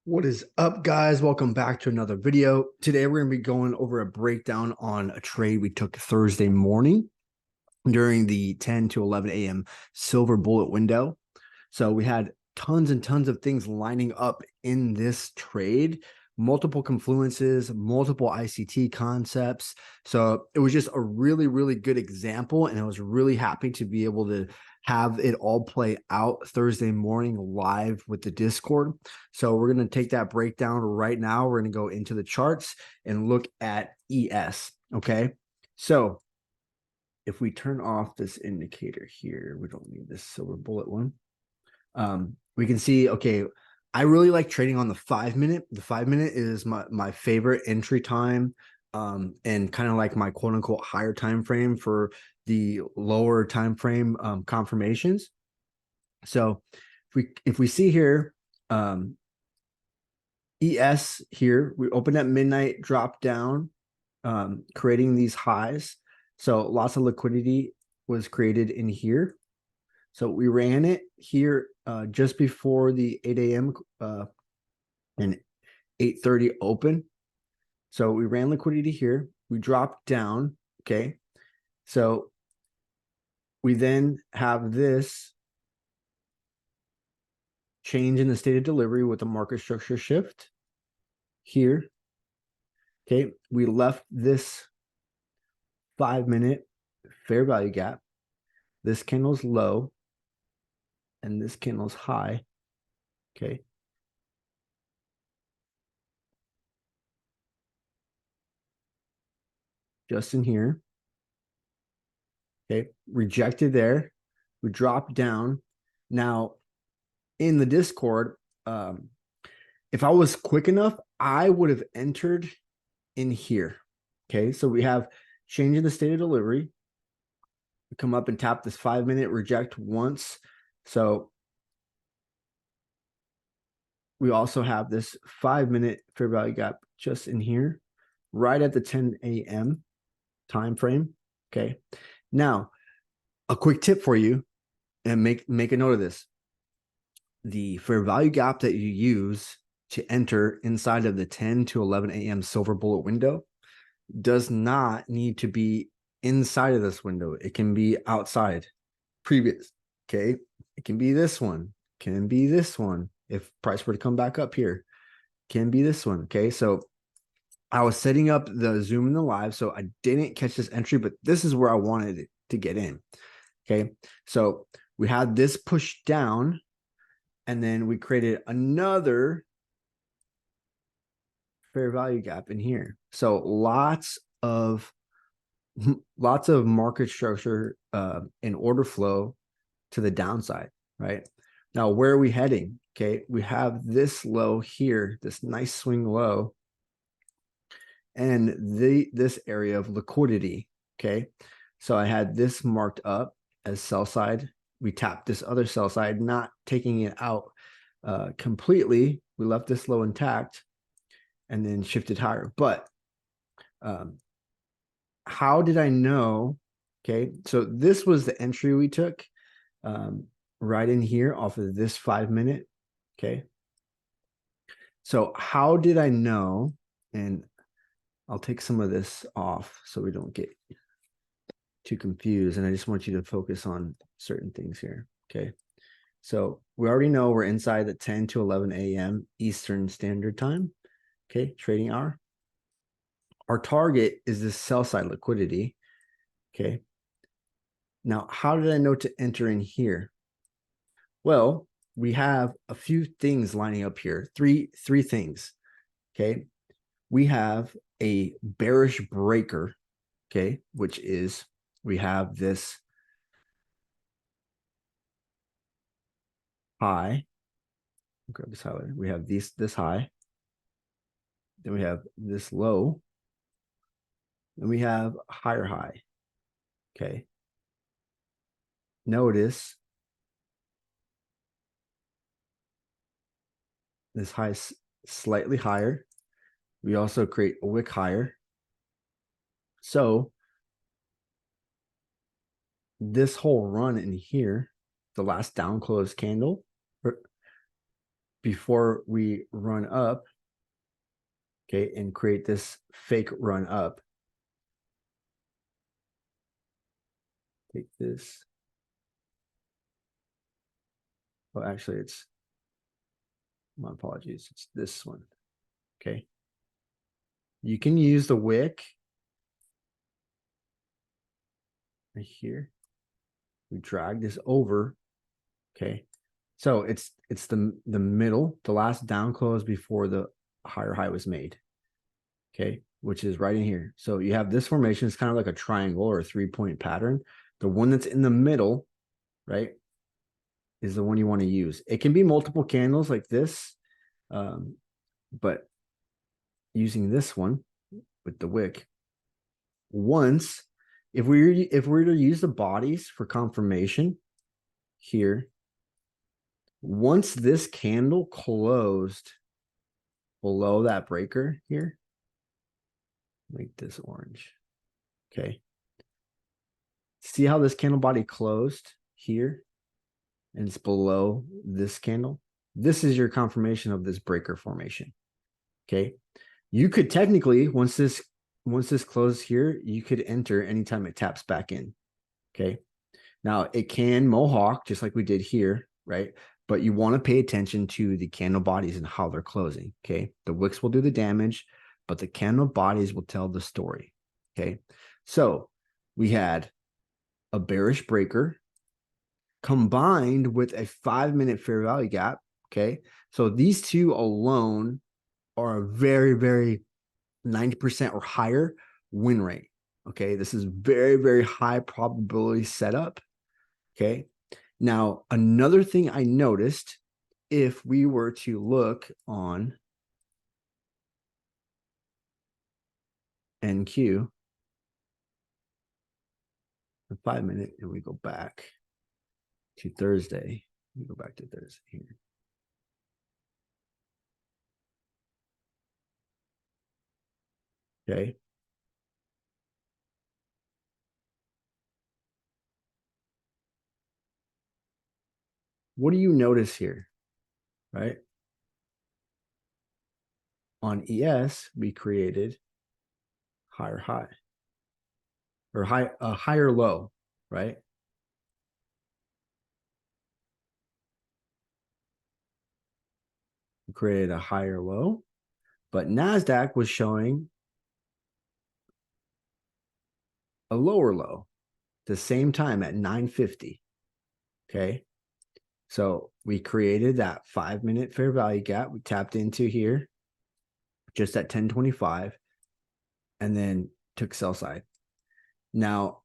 What is up, guys? Welcome back to another video. Today, we're going to be going over a breakdown on a trade we took Thursday morning during the 10 to 11 a.m. silver bullet window. So we had tons and tons of things lining up in this trade, multiple confluences, multiple ICT concepts. So it was just a really, really good example. And I was really happy to be able to have it all play out Thursday morning live with the Discord. So we're going to take that breakdown right now. We're going to go into the charts and look at ES. Okay. So if we turn off this indicator here, we don't need this silver bullet one. We can see, okay, I really like trading on the 5-minute. The 5-minute is my favorite entry time, and kind of like my quote unquote higher time frame for the lower time frame confirmations. So if we see here, ES here, we opened at midnight, dropped down, creating these highs. So lots of liquidity was created in here. So we ran it here just before the 8 a.m. And 8:30 open. So we ran liquidity here. We dropped down. Okay. So we then have this change in the state of delivery with the market structure shift here. Okay. We left this 5-minute fair value gap. This candle's low and this candle's high. Okay. Just in here. Okay. Rejected there. We dropped down. Now, in the Discord, if I was quick enough, I would have entered in here. Okay. So we have change in the state of delivery. We come up and tap this 5-minute reject once. So we also have this 5-minute fair value gap just in here, right at the 10 a.m. time frame. Okay. Now, a quick tip for you, and make a note of this. The fair value gap that you use to enter inside of the 10 to 11 a.m. silver bullet window does not need to be inside of this window. It can be outside previous. Okay. It can be this one, can be this one. If price were to come back up here, can be this one. Okay. So I was setting up the Zoom in the live, so I didn't catch this entry, but this is where I wanted it to get in. Okay. So we had this push down, and then we created another fair value gap in here. So lots of market structure and order flow to the downside, right? Now, where are we heading? Okay, we have this low here, this nice swing low, and this area of liquidity. Okay, so I had this marked up as sell side. We tapped this other sell side, not taking it out completely. We left this low intact and then shifted higher. But how did I know? Okay, so this was the entry we took right in here off of this 5-minute. Okay, so how did I know? And I'll take some of this off so we don't get too confused. And I just want you to focus on certain things here. Okay, so we already know we're inside the 10 to 11 a.m. Eastern Standard Time. Okay, trading hour. Our target is this sell side liquidity. Okay. Now, how did I know to enter in here? Well, we have a few things lining up here. Three things. Okay. We have a bearish breaker. Okay. Which is, we have this high. Grab this highlighter. We have this high. Then we have this low. Then we have a higher high. Okay. Notice this high is slightly higher. We also create a wick higher. So this whole run in here, the last down close candle, before we run up, okay, and create this fake run up. Take this. Oh, actually, it's, my apologies. It's this one. Okay. You can use the wick right here. We drag this over. Okay. So it's the middle, the last down close before the higher high was made. Okay, which is right in here. So you have this formation. It's kind of like a triangle or a 3-point pattern. The one that's in the middle, right, is the one you want to use. It can be multiple candles like this, but using this one with the wick, once, if we were to use the bodies for confirmation here, once this candle closed below that breaker here, make this orange. Okay. See how this candle body closed here and it's below this candle? This is your confirmation of this breaker formation. Okay. You could technically, once this closes here, you could enter anytime it taps back in. Okay. Now it can mohawk just like we did here, right? But you want to pay attention to the candle bodies and how they're closing. Okay. The wicks will do the damage, but the candle bodies will tell the story. Okay. So we had a bearish breaker combined with a 5-minute fair value gap. Okay. So these two alone are a very, very 90% or higher win rate. Okay. This is very, very high probability setup. Okay. Now, another thing I noticed, if we were to look on NQ, the 5-minute, and we go back to Thursday. We go back to Thursday here. Okay. What do you notice here? Right? On ES, we created higher high or a higher low, right? We created a higher low, but NASDAQ was showing a lower low the same time at 950. Okay. So we created that 5-minute fair value gap. We tapped into here just at 1025 and then took sell side. Now,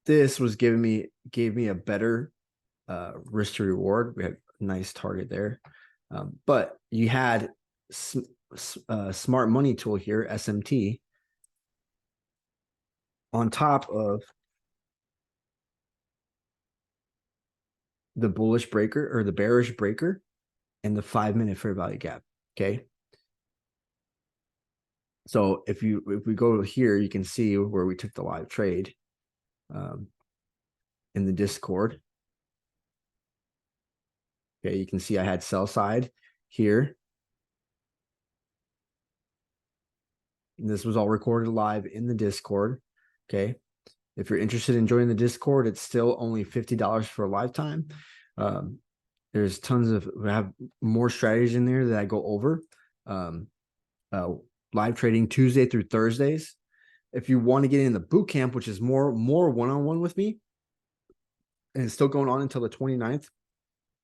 this was gave me a better risk to reward. We had a nice target there. But you had smart money tool here, SMT, on top of the bullish breaker or the bearish breaker and the 5-minute fair value gap. Okay. So if we go here, you can see where we took the live trade in the Discord. Okay, you can see I had sell side here. And this was all recorded live in the Discord. Okay. If you're interested in joining the Discord, it's still only $50 for a lifetime. There's tons of, we have more strategies in there that I go over. Live trading Tuesday through Thursdays. If you want to get in the boot camp, which is more one-on-one with me, and it's still going on until the 29th.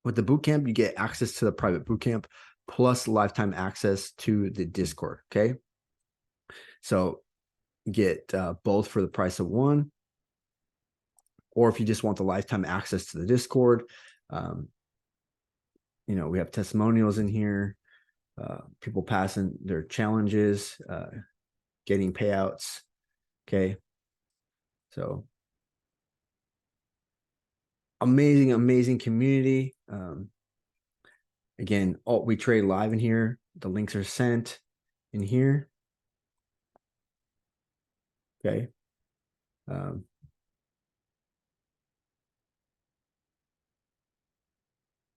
With the boot camp, you get access to the private boot camp plus lifetime access to the Discord. Okay. So get both for the price of one. Or if you just want the lifetime access to the Discord, we have testimonials in here, people passing their challenges, getting payouts. Okay. So amazing community. Again, we trade live in here. The links are sent in here. Okay.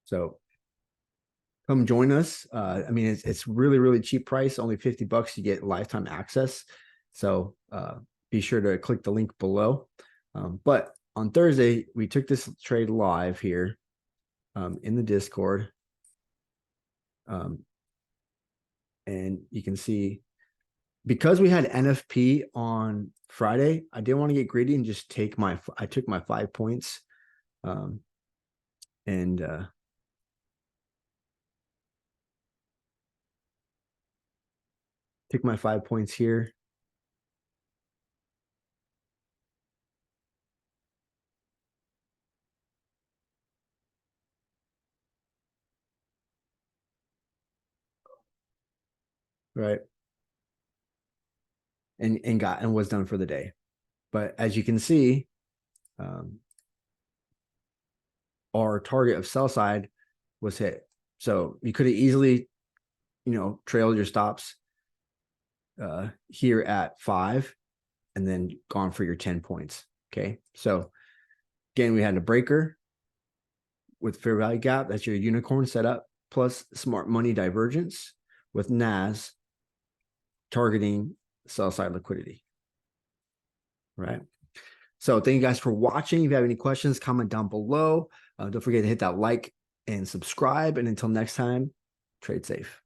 So come join us. I mean, it's really, really cheap price, only $50. You get lifetime access. So be sure to click the link below. But on Thursday, we took this trade live here in the Discord. And you can see, because we had NFP on Friday, I didn't want to get greedy and just take I took my 5 points. Take my 5 points here. Right. And was done for the day. But as you can see, our target of sell side was hit. So you could have easily, trailed your stops here at 5 and then gone for your 10 points. Okay. So again, we had a breaker with fair value gap. That's your unicorn setup, plus smart money divergence with NAS targeting sell side liquidity. Right. So thank you guys for watching. If you have any questions, comment down below. Don't forget to hit that like and subscribe. And until next time, trade safe.